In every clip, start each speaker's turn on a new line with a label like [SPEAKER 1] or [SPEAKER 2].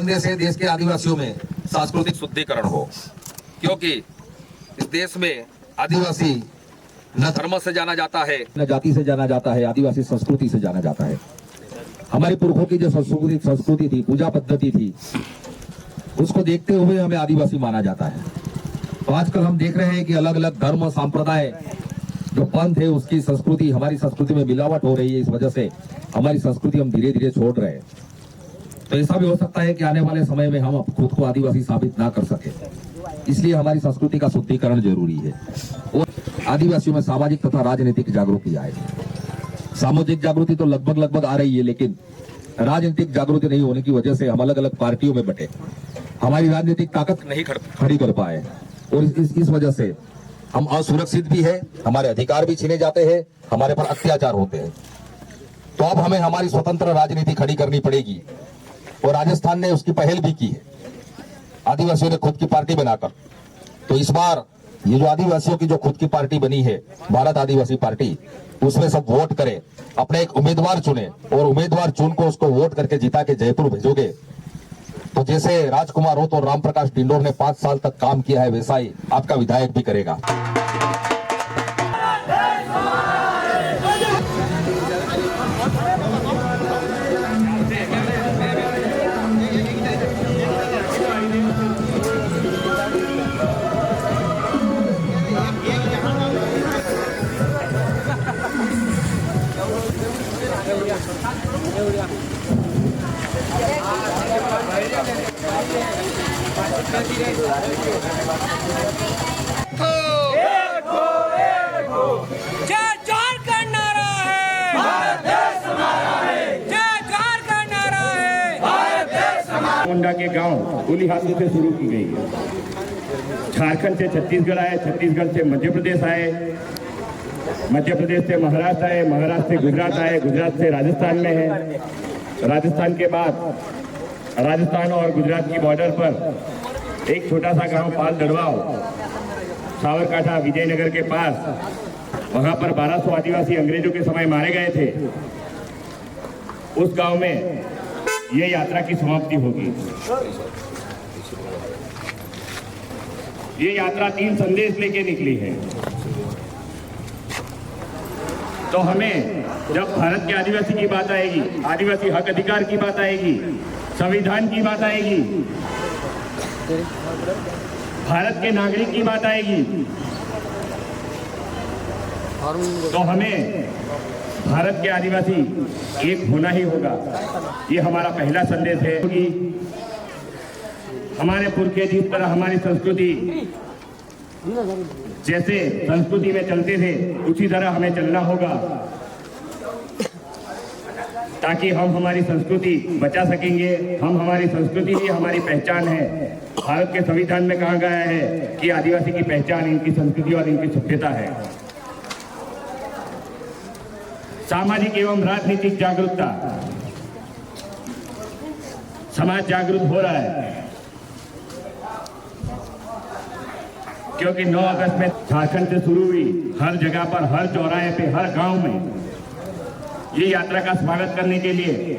[SPEAKER 1] संदेश है देश के आदिवासियों में सांस्कृतिक शुद्धिकरण हो, क्योंकि इस देश में आदिवासी न धर्म से जाना जाता है न जाति से जाना जाता है, आदिवासी संस्कृति से जाना जाता है। हमारे पुरखों की जो संस्कृति थी, पूजा पद्धति थी, उसको देखते हुए हमें आदिवासी माना जाता है। तो आजकल हम देख रहे हैं कि अलग अलग धर्म संप्रदाय जो पंथ है उसकी संस्कृति हमारी संस्कृति में मिलावट हो रही है। इस वजह से हमारी संस्कृति हम धीरे धीरे छोड़ रहे हैं। तो ऐसा भी हो सकता है कि आने वाले समय में हम खुद को आदिवासी साबित ना कर सके, इसलिए हमारी संस्कृति का शुद्धिकरण जरूरी है और आदिवासियों में सामाजिक तथा राजनीतिक जागृति आए। सामाजिक जागृति तो लगभग आ रही है, लेकिन राजनीतिक जागृति नहीं होने की वजह से हम अलग अलग पार्टियों में बटे, हमारी राजनीतिक ताकत नहीं खड़ी कर पाए और इस वजह से हम असुरक्षित भी है, हमारे अधिकार भी छीने जाते हैं, हमारे पर अत्याचार होते हैं। तो अब हमें हमारी स्वतंत्र राजनीति खड़ी करनी पड़ेगी और राजस्थान ने उसकी पहल भी की है, आदिवासियों ने खुद की पार्टी बनाकर। तो इस बार ये जो आदिवासियों की जो खुद की पार्टी बनी है, भारत आदिवासी पार्टी, उसमें सब वोट करें, अपने एक उम्मीदवार चुने और उम्मीदवार चुन को उसको वोट करके जिता के जयपुर भेजोगे तो जैसे राजकुमार हो तो राम प्रकाश डिंडोर ने 5 साल तक काम किया है, वैसा ही आपका विधायक भी करेगा।
[SPEAKER 2] मुंडा के गांव गोली हाथों से शुरू की गई है। झारखंड से छत्तीसगढ़ आए, छत्तीसगढ़ से मध्य प्रदेश आए, मध्य प्रदेश से महाराष्ट्र आए, महाराष्ट्र से गुजरात आए, गुजरात से राजस्थान में है, राजस्थान के बाद राजस्थान और गुजरात की बॉर्डर पर एक छोटा सा गांव पाल दड़वाव, सावरकाठा विजयनगर के पास, वहां पर 1200 आदिवासी अंग्रेजों के समय मारे गए थे। उस गांव में ये यात्रा की समाप्ति होगी। ये यात्रा 3 संदेश लेके निकली है। तो हमें जब भारत के आदिवासी की बात आएगी, आदिवासी हक अधिकार की बात आएगी, संविधान की बात आएगी, भारत के नागरिक की बात आएगी, तो हमें भारत के आदिवासी एक होना ही होगा। ये हमारा पहला संदेश है कि हमारे पुरखे जिस तरह हमारी संस्कृति जैसे संस्कृति में चलते थे उसी तरह हमें चलना होगा, ताकि हम हमारी संस्कृति बचा सकेंगे। हम हमारी संस्कृति ही हमारी पहचान है। भारत के संविधान में कहा गया है कि आदिवासी की पहचान इनकी संस्कृति और इनकी सभ्यता है। सामाजिक एवं राजनीतिक जागरूकता, समाज जागरूक हो रहा है, क्योंकि 9 अगस्त में झारखंड से शुरू हुई, हर जगह पर, हर चौराहे पे, हर गांव में ये यात्रा का स्वागत करने के लिए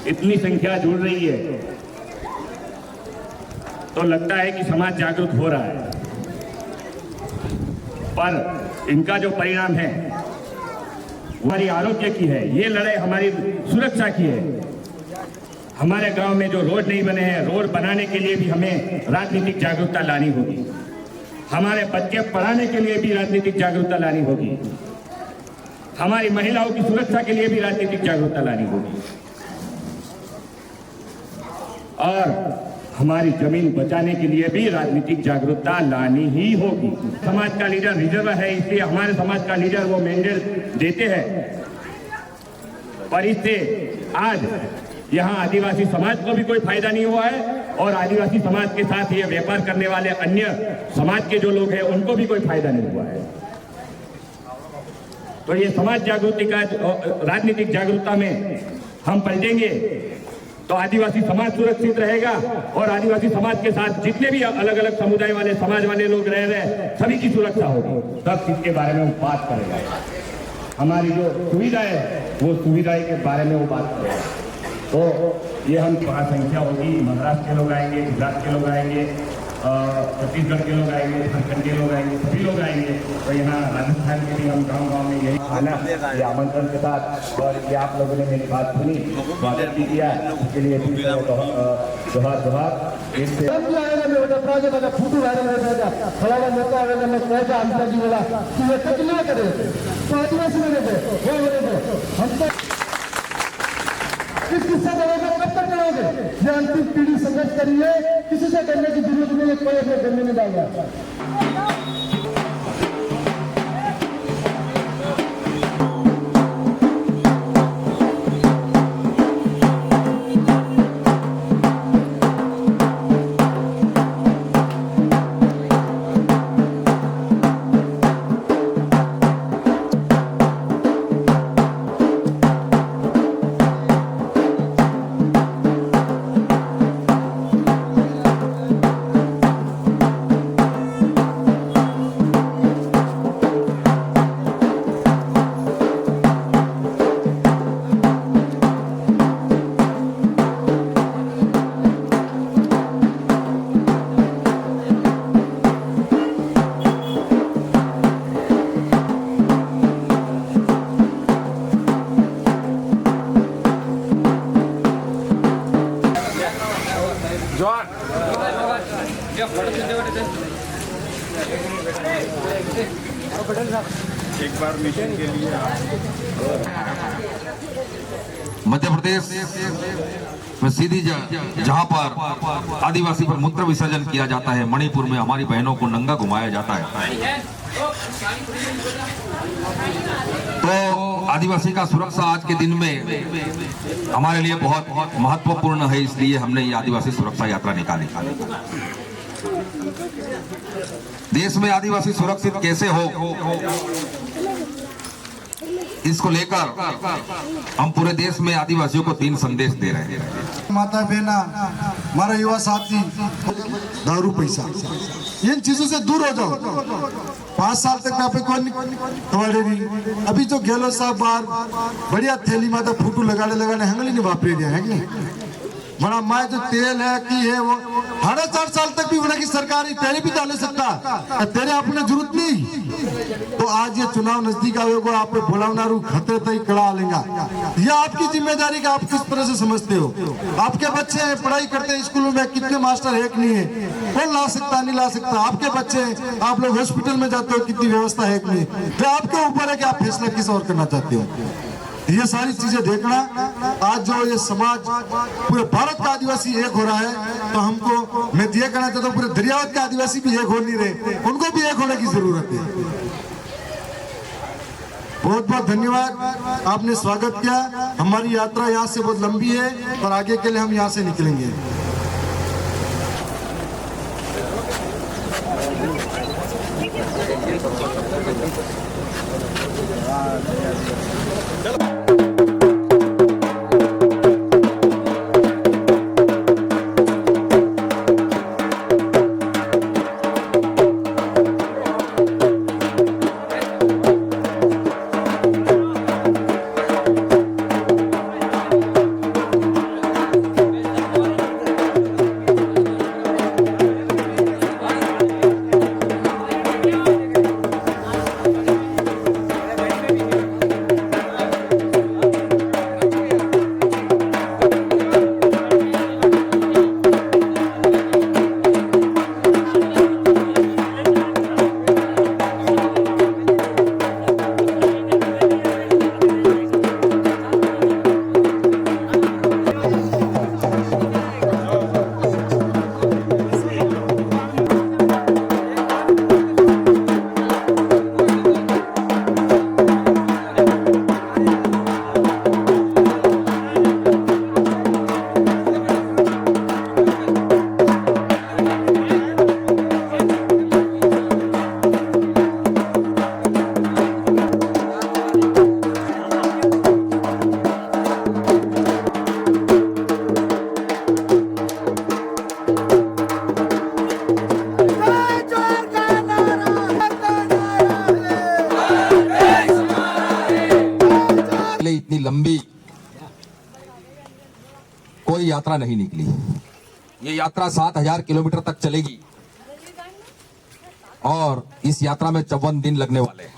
[SPEAKER 2] इतनी संख्या जुड़ रही है, तो लगता है कि समाज जागरूक हो रहा है। पर इनका जो परिणाम है हमारी आरोग्य की है, ये लड़ाई हमारी सुरक्षा की है। हमारे गांव में जो रोड नहीं बने हैं, रोड बनाने के लिए भी हमें राजनीतिक जागरूकता लानी होगी। हमारे बच्चे पढ़ाने के लिए भी राजनीतिक जागरूकता लानी होगी। हमारी महिलाओं की सुरक्षा के लिए भी राजनीतिक जागरूकता लानी होगी और हमारी जमीन बचाने के लिए भी राजनीतिक जागरूकता लानी ही होगी। समाज का लीडर रिजर्व है, इसलिए हमारे समाज का लीडर वो मैंडेट देते हैं। पर इससे आज यहाँ आदिवासी समाज को भी कोई फायदा नहीं हुआ है और आदिवासी समाज के साथ ये व्यापार करने वाले अन्य समाज के जो लोग हैं उनको भी कोई फायदा नहीं हुआ है। तो ये समाज जागृति का, राजनीतिक जागरूकता में हम पलटेंगे तो आदिवासी समाज सुरक्षित रहेगा और आदिवासी समाज के साथ जितने भी अलग अलग समुदाय वाले, समाज वाले लोग रह रहे हैं, सभी की सुरक्षा होगी। सब चीज के बारे में वो बात करेगा। हमारी जो सुविधा है वो सुविधा के बारे में वो बात करेगा। तो ये हम संख्या होगी, महाराष्ट्र के लोग आएंगे, गुजरात के लोग आएंगे, छत्तीसगढ़ के लोग आएंगे, झारखंड के लोग आएंगे, सभी लोग आएंगे। तो यहाँ राजस्थान के भी हम गांव-गांव में यही आना, ये आमंत्रण के साथ, और ये आप लोगों ने मेरी बात सुनी, स्वागत भी किया, इसके लिए जोहार। इससे
[SPEAKER 3] फूटू फलाना नेता आमचा जी बोला कि ये तक नहीं करे तो आदिवासी मेरे थे हम तो इस किस्सा करोगे कब तक करोगे? ये अंतिम पीढ़ी संघर्ष करिए, किसी से करने की जरूरत नहीं है, कोई अपने करने में डाल रहा।
[SPEAKER 2] एक बार मिशन के लिए
[SPEAKER 1] मध्य प्रदेश में सीधी जहां पर आदिवासी पर मूत्र विसर्जन किया जाता है, मणिपुर में हमारी बहनों को नंगा घुमाया जाता है। तो आदिवासी का सुरक्षा आज के दिन में हमारे लिए बहुत महत्वपूर्ण है, इसलिए हमने ये आदिवासी सुरक्षा यात्रा निकाली। देश में आदिवासी सुरक्षित कैसे हो, इसको लेकर हम पूरे देश में आदिवासियों को 3 संदेश दे रहे हैं।
[SPEAKER 3] माता बहना, हमारा युवा साथी, दारू पैसा, इन चीजों से दूर हो जाओ। 5 साल तक पे कौन अभी जो गेलो साहब बाहर बढ़िया थैली माता फूटू लगाने हंगली नहीं वापरे दिया है कि बड़ा माए जो तेल है की है वो 4.5 साल तक भी बना की सरकारी तेरे भी डाले सकता, तेरे अपने जरूरत नहीं। तो आज ये चुनाव नजदीक आएगा, आप बोलावनारू खतरे तक कड़ा लेगा। यह आपकी जिम्मेदारी का आप किस तरह से समझते हो? आपके बच्चे पढ़ाई करते हैं स्कूलों में, कितने मास्टर है कि नहीं है, कौन ला सकता नहीं ला सकता? आपके बच्चे, आप लोग हॉस्पिटल में जाते हो, कितनी व्यवस्था है कि नहीं? तो आपके ऊपर है कि आप फैसला किस और करना चाहते हो। ये सारी चीजें देखना, आज जो ये समाज पूरे भारत का आदिवासी एक हो रहा है, तो हमको मैं ये कहना चाहता हूँ पूरे दरियावत के आदिवासी भी एक हो नहीं रहे, उनको भी एक होने की जरूरत है। बहुत बहुत धन्यवाद, आपने स्वागत किया। हमारी यात्रा यहाँ से बहुत लंबी है और आगे के लिए हम यहाँ से निकलेंगे।
[SPEAKER 1] यात्रा नहीं निकली। ये यात्रा 7000 किलोमीटर तक चलेगी और इस यात्रा में 54 दिन लगने वाले हैं।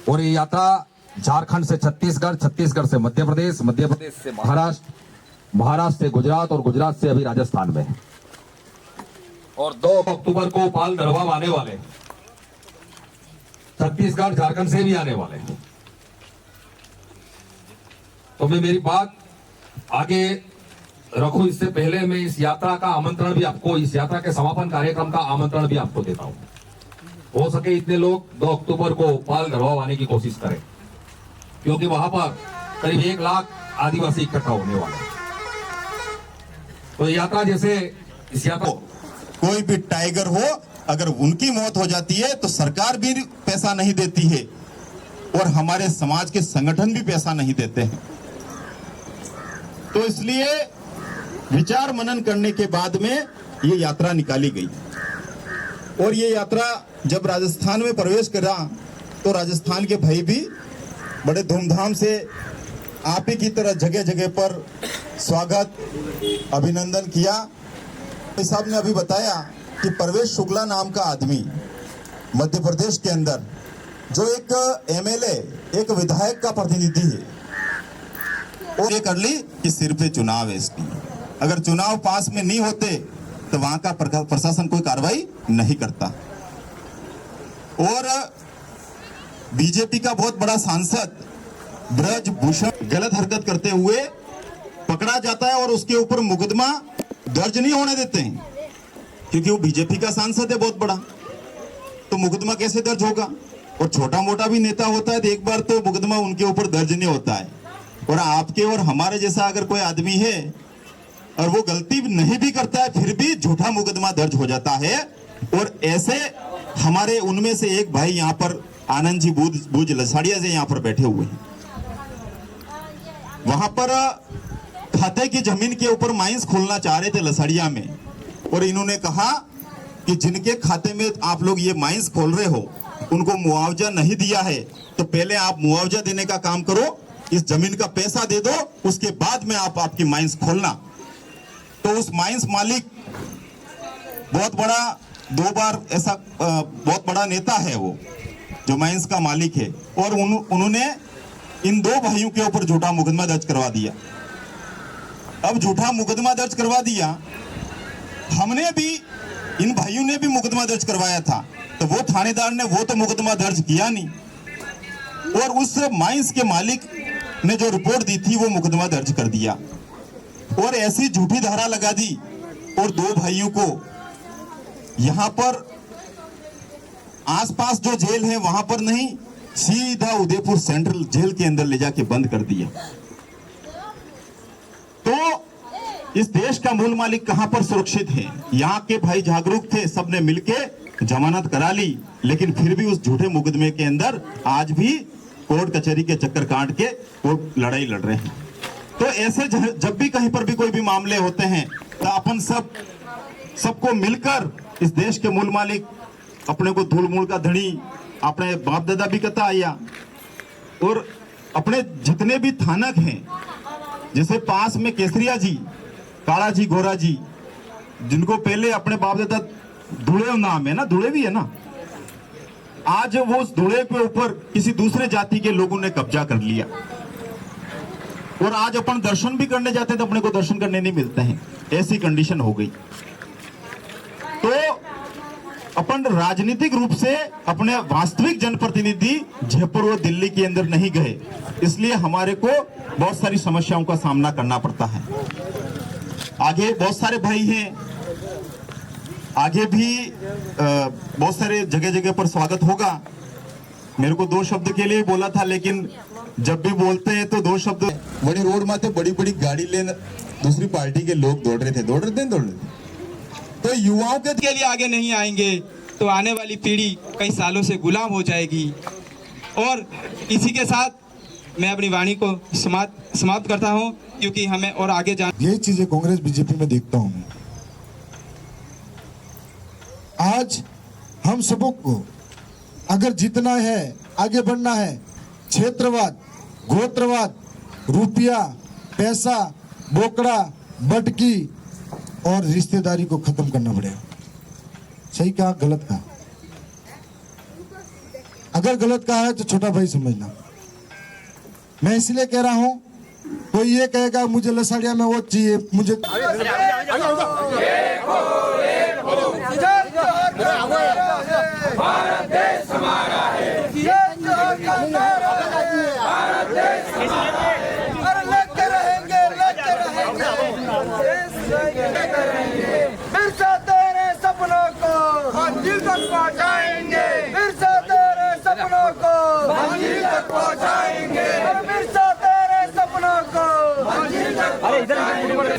[SPEAKER 1] और ये यात्रा झारखंड से छत्तीसगढ़, छत्तीसगढ़ से मध्य प्रदेश, मध्य प्रदेश से महाराष्ट्र, महाराष्ट्र से गुजरात और गुजरात से अभी राजस्थान में है। और 2 अक्टूबर को पाल दरबार आने वाले, छत्तीसगढ़ झारखंड से भी आने वाले हैं। तो मैं मेरी बात आगे रखूं इससे पहले मैं इस यात्रा का आमंत्रण भी आपको, इस यात्रा के समापन कार्यक्रम का आमंत्रण भी आपको देता हूं। हो सके इतने लोग 2 अक्टूबर को पाल गढ़वा आने की कोशिश करें, क्योंकि वहां पर करीब 1 लाख आदिवासी इकट्ठा होने वाले हैं। तो यात्रा जैसे इस यात्रा
[SPEAKER 4] कोई भी टाइगर हो, अगर उनकी मौत हो जाती है तो सरकार भी पैसा नहीं देती है और हमारे समाज के संगठन भी पैसा नहीं देते हैं। तो इसलिए विचार मनन करने के बाद में ये यात्रा निकाली गई। और ये यात्रा जब राजस्थान में प्रवेश करा तो राजस्थान के भाई भी बड़े धूमधाम से आप ही की तरह जगह जगह पर स्वागत, अभिनंदन किया। भाई साहब ने अभी बताया कि परवेश शुक्ला नाम का आदमी मध्य प्रदेश के अंदर जो एक एमएलए, एक विधायक का प्रतिनिधि है, और ये कर ली कि सिर पे चुनाव है इसकी। अगर चुनाव पास में नहीं होते तो वहां का प्रशासन कोई कार्रवाई नहीं करता। और बीजेपी का बहुत बड़ा सांसद ब्रजभूषण गलत हरकत करते हुए पकड़ा जाता है और उसके ऊपर मुकदमा दर्ज नहीं होने देते हैं, क्योंकि वो बीजेपी का सांसद है बहुत बड़ा। तो मुकदमा कैसे दर्ज होगा? और छोटा मोटा भी नेता होता है तो एक बार तो मुकदमा उनके ऊपर दर्ज नहीं होता है। और आपके और हमारे जैसा अगर कोई आदमी है और वो गलती नहीं भी करता है फिर भी झूठा मुकदमा दर्ज हो जाता है। और ऐसे हमारे उनमें से एक भाई यहाँ पर आनंद जी बूझ लसाड़िया से यहाँ पर बैठे हुए हैं। वहां पर खाते की जमीन के ऊपर माइंस खोलना चाह रहे थे लसाड़िया में, और इन्होंने कहा कि जिनके खाते में आप लोग ये माइंस खोल रहे हो उनको मुआवजा नहीं दिया है, तो पहले आप मुआवजा देने का काम करो, इस जमीन का पैसा दे दो, उसके बाद में आप आपकी माइंस खोलना। तो उस माइंस मालिक बहुत बड़ा, 2 बार ऐसा बहुत बड़ा नेता है वो जो माइंस का मालिक है, और उन्होंने इन 2 भाइयों के ऊपर झूठा मुकदमा दर्ज करवा दिया। अब झूठा मुकदमा दर्ज करवा दिया, हमने भी, इन भाइयों ने भी मुकदमा दर्ज करवाया था, तो वो थानेदार ने वो तो मुकदमा दर्ज किया नहीं, और उस माइंस के मालिक ने जो रिपोर्ट दी थी वो मुकदमा दर्ज कर दिया और ऐसी झूठी धारा लगा दी। और 2 भाइयों को यहां पर आसपास जो जेल है वहां पर नहीं, सीधा उदयपुर सेंट्रल जेल के अंदर ले जाके बंद कर दिया। तो इस देश का मूल मालिक कहां पर सुरक्षित है? यहाँ के भाई जागरूक थे, सबने मिलके जमानत करा ली, लेकिन फिर भी उस झूठे मुकदमे के अंदर आज भी कोर्ट कचहरी के चक्कर काट के वो लड़ाई लड़ रहे हैं। तो ऐसे जब भी कहीं पर भी कोई भी मामले होते हैं तो अपन सबको मिलकर इस देश के मूल मालिक अपने को धूल मूल का धनी अपने बाप दादा भी कहता आया, और अपने जितने भी थानक हैं, जैसे पास में केसरिया जी, काला जी, गोरा जी, जिनको पहले अपने बाप दादा धुले नाम है ना, धुले भी है ना, आज वो उस धुले के ऊपर किसी दूसरे जाति के लोगों ने कब्जा कर लिया। और आज अपन दर्शन भी करने जाते हैं तो अपने को दर्शन करने नहीं मिलते हैं, ऐसी कंडीशन हो गई। तो अपन राजनीतिक रूप से अपने वास्तविक जनप्रतिनिधि जयपुर व दिल्ली के अंदर नहीं गए, इसलिए हमारे को बहुत सारी समस्याओं का सामना करना पड़ता है। आगे बहुत सारे भाई हैं, आगे भी बहुत सारे जगह जगह पर स्वागत होगा। मेरे को 2 शब्द के लिए बोला था, लेकिन जब भी बोलते हैं तो 2 शब्द।
[SPEAKER 5] बड़ी रोड माथे बड़ी बड़ी गाड़ी लेने दूसरी पार्टी के लोग दौड़ रहे थे। तो युवाओं के
[SPEAKER 6] लिए आगे नहीं आएंगे तो आने वाली पीढ़ी कई सालों से गुलाम हो जाएगी। और इसी के साथ मैं अपनी वाणी को समाप्त करता हूं, क्योंकि हमें और आगे जाना।
[SPEAKER 3] यही चीजें कांग्रेस बीजेपी में देखता हूं। आज हम सबको अगर जीतना है, आगे बढ़ना है, क्षेत्रवाद, गोत्रवाद, रुपया, पैसा, बोकड़ा, बटकी और रिश्तेदारी को खत्म करना पड़ेगा। सही कहा, गलत कहा? अगर गलत कहा है तो छोटा भाई समझना। मैं इसलिए कह रहा हूं, कोई ये कहेगा मुझे लसाड़िया में वो चाहिए, मुझे
[SPEAKER 7] भारत देश हमारा है, और लड़ते रहेंगे, फिर से तेरे सपनों को मंजिल तक पहुंचाएंगे, फिर से तेरे सपनों को मंजिल तक पहुंचाएंगे, और फिर से तेरे सपनों को मंजिल तक पहुंचाएंगे।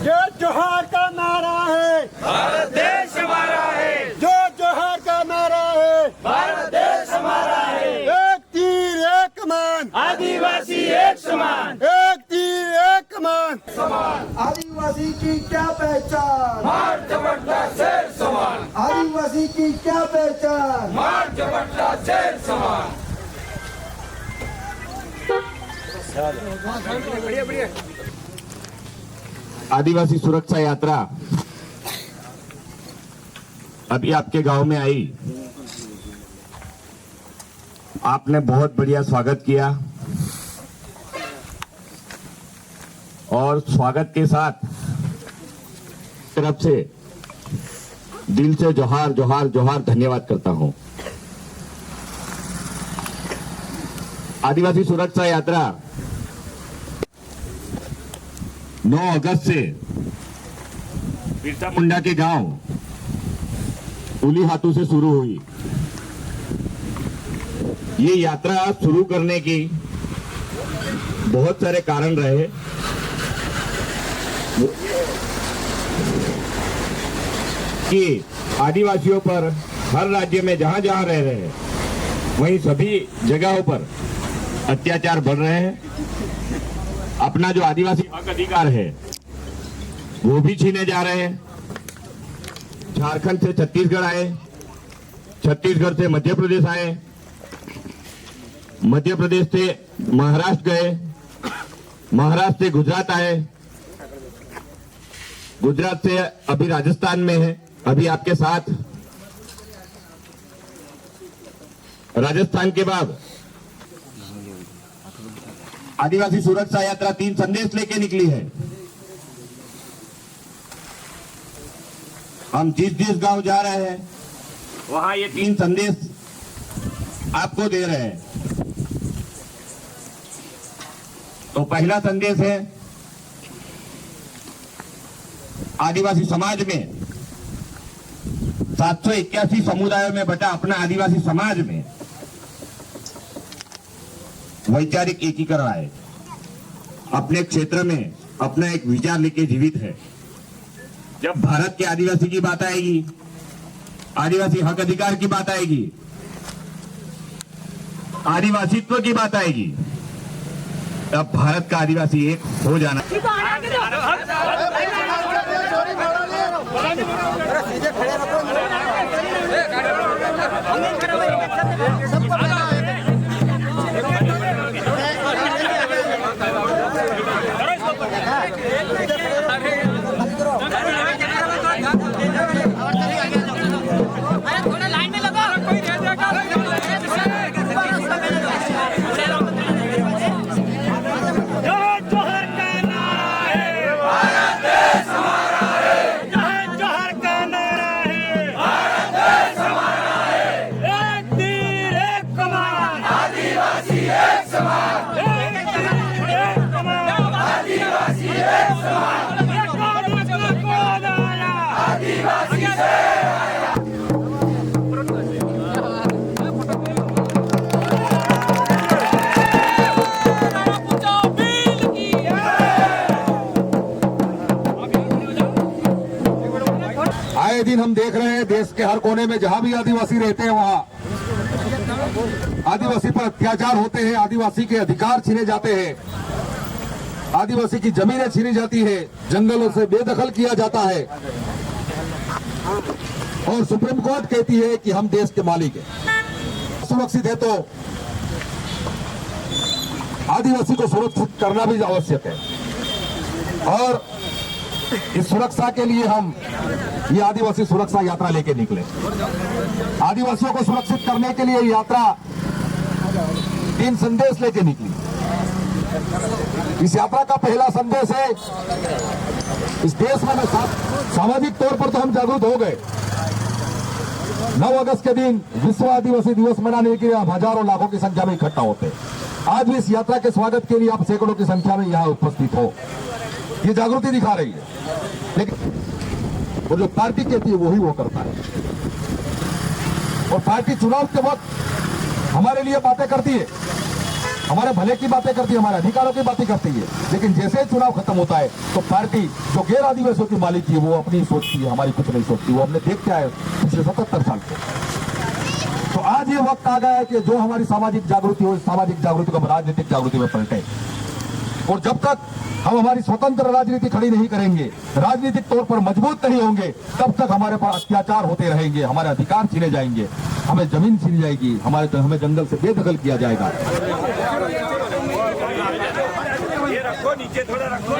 [SPEAKER 8] जो जोहार का नारा है,
[SPEAKER 7] भारत देश हमारा है,
[SPEAKER 8] जो जोहार का नारा है,
[SPEAKER 7] भारत देश हमारा है,
[SPEAKER 8] एक तीर एक कमान,
[SPEAKER 7] आदिवासी एक समान,
[SPEAKER 8] एक तीर एक कमान।
[SPEAKER 3] आदिवासी की क्या पहचान,
[SPEAKER 7] मार झपटता शेर समान,
[SPEAKER 3] आदिवासी की क्या पहचान।
[SPEAKER 7] मार झपटता शेर समान।
[SPEAKER 2] आदिवासी सुरक्षा यात्रा अभी आपके गांव में आई। आपने बहुत बढ़िया स्वागत किया और स्वागत के साथ तरफ से दिल से जोहार जोहार जोहार धन्यवाद करता हूं। आदिवासी सुरक्षा यात्रा 9 अगस्त से बिरसा मुंडा के गांव उली हाथू से शुरू हुई। ये यात्रा शुरू करने की बहुत सारे कारण रहे। कि आदिवासियों पर हर राज्य में जहां जहां रह रहे हैं वहीं सभी जगहों पर अत्याचार बढ़ रहे हैं। अपना जो आदिवासी हक अधिकार है वो भी छीने जा रहे हैं। झारखंड से छत्तीसगढ़ आए, छत्तीसगढ़ से मध्य प्रदेश आए, मध्य प्रदेश से महाराष्ट्र गए, महाराष्ट्र से गुजरात आए, गुजरात से अभी राजस्थान में है, अभी आपके साथ। राजस्थान के बाद आदिवासी सुरक्षा यात्रा 3 संदेश लेके निकली है। हम जिस जिस गांव जा रहे हैं वहां ये 3 संदेश आपको दे रहे हैं। तो पहला संदेश है, आदिवासी समाज में 781 समुदायों में बटा अपना आदिवासी समाज में वैचारिक एकीकरण आए। अपने क्षेत्र में अपना एक विचार लेके जीवित है। जब भारत के आदिवासी की बात आएगी, आदिवासी हक अधिकार की बात आएगी, आदिवासीत्व की बात आएगी, तब भारत का आदिवासी एक हो जाना।
[SPEAKER 9] थोड़ा लाइन में लगा, कोई रह जाएगा।
[SPEAKER 8] जोहर का नारा है,
[SPEAKER 7] भारत देश हमारा है,
[SPEAKER 8] जोहर का नारा है,
[SPEAKER 7] भारत देश हमारा है,
[SPEAKER 8] एक तीर एक कमान।
[SPEAKER 1] हम देख रहे हैं देश के हर कोने में जहां भी आदिवासी रहते हैं वहां आदिवासी पर अत्याचार होते हैं, आदिवासी के अधिकार छीने जाते हैं, आदिवासी की जमीनें छीनी जाती है, जंगलों से बेदखल किया जाता है और सुप्रीम कोर्ट कहती है कि हम देश के मालिक हैं। सुरक्षित है तो आदिवासी को सुरक्षित करना भी आवश्यक है और इस सुरक्षा के लिए हम ये आदिवासी सुरक्षा यात्रा लेके निकले। आदिवासियों को सुरक्षित करने के लिए यात्रा 3 संदेश लेके निकली। इस यात्रा का पहला संदेश है, इस देश में सामाजिक तौर पर तो हम जागरूक हो गए। 9 अगस्त के दिन विश्व आदिवासी दिवस मनाने के लिए हम हजारों लाखों की संख्या में इकट्ठा होते हैं। आज भी इस यात्रा के स्वागत के लिए आप सैकड़ों की संख्या में यहाँ उपस्थित हो, ये जागृति दिखा रही है। लेकिन वो जो पार्टी कहती है वही वो करता है और पार्टी चुनाव के वक्त हमारे लिए बातें करती है, हमारे भले की बातें करती है, हमारे अधिकारों की बातें करती है, लेकिन जैसे ही चुनाव खत्म होता है तो पार्टी जो गैर आदिवासियों की मालिक है वो अपनी सोचती है, हमारी कुछ नहीं सोचती। वो हमने देख के आए पिछले 77 साल से। तो आज ये वक्त आ गया है कि जो हमारी सामाजिक जागृति हो, इस सामाजिक जागृति को हम राजनीतिक जागृति में पलटे और जब तक हम हमारी स्वतंत्र राजनीति खड़ी नहीं करेंगे, राजनीतिक तौर पर मजबूत नहीं होंगे, तब तक हमारे पास अत्याचार होते रहेंगे, हमारे अधिकार छीने जाएंगे, हमें जमीन छीनी जाएगी, हमें जंगल से बेदखल किया जाएगा।
[SPEAKER 8] नीचे थोड़ा रखो।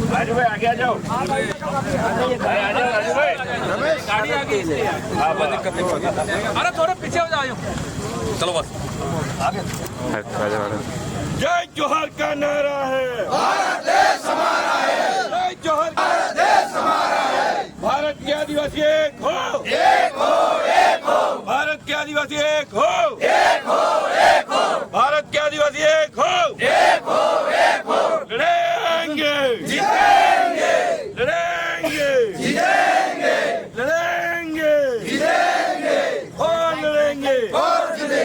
[SPEAKER 8] राजू भाई आगे आ जाओ।
[SPEAKER 9] गाड़ी आ गई इसलिए अरे थोड़ा पीछे हो जाओ। चलो बस आगे।
[SPEAKER 8] जय जोहर का नारा है,
[SPEAKER 7] भारत देश हमारा है,
[SPEAKER 8] जय जोहर,
[SPEAKER 7] भारत देश हमारा है।
[SPEAKER 8] भारत के आदिवासी एक हो,
[SPEAKER 7] एक हो, एक हो,
[SPEAKER 8] भारत के आदिवासी एक हो,
[SPEAKER 7] एक हो, एक हो,
[SPEAKER 8] भारत के आदिवासी एक हो,
[SPEAKER 7] एक हो, एक हो।
[SPEAKER 8] लड़ेंगे
[SPEAKER 7] जीतेंगे,
[SPEAKER 8] लड़ेंगे
[SPEAKER 7] जीतेंगे,
[SPEAKER 8] लड़ेंगे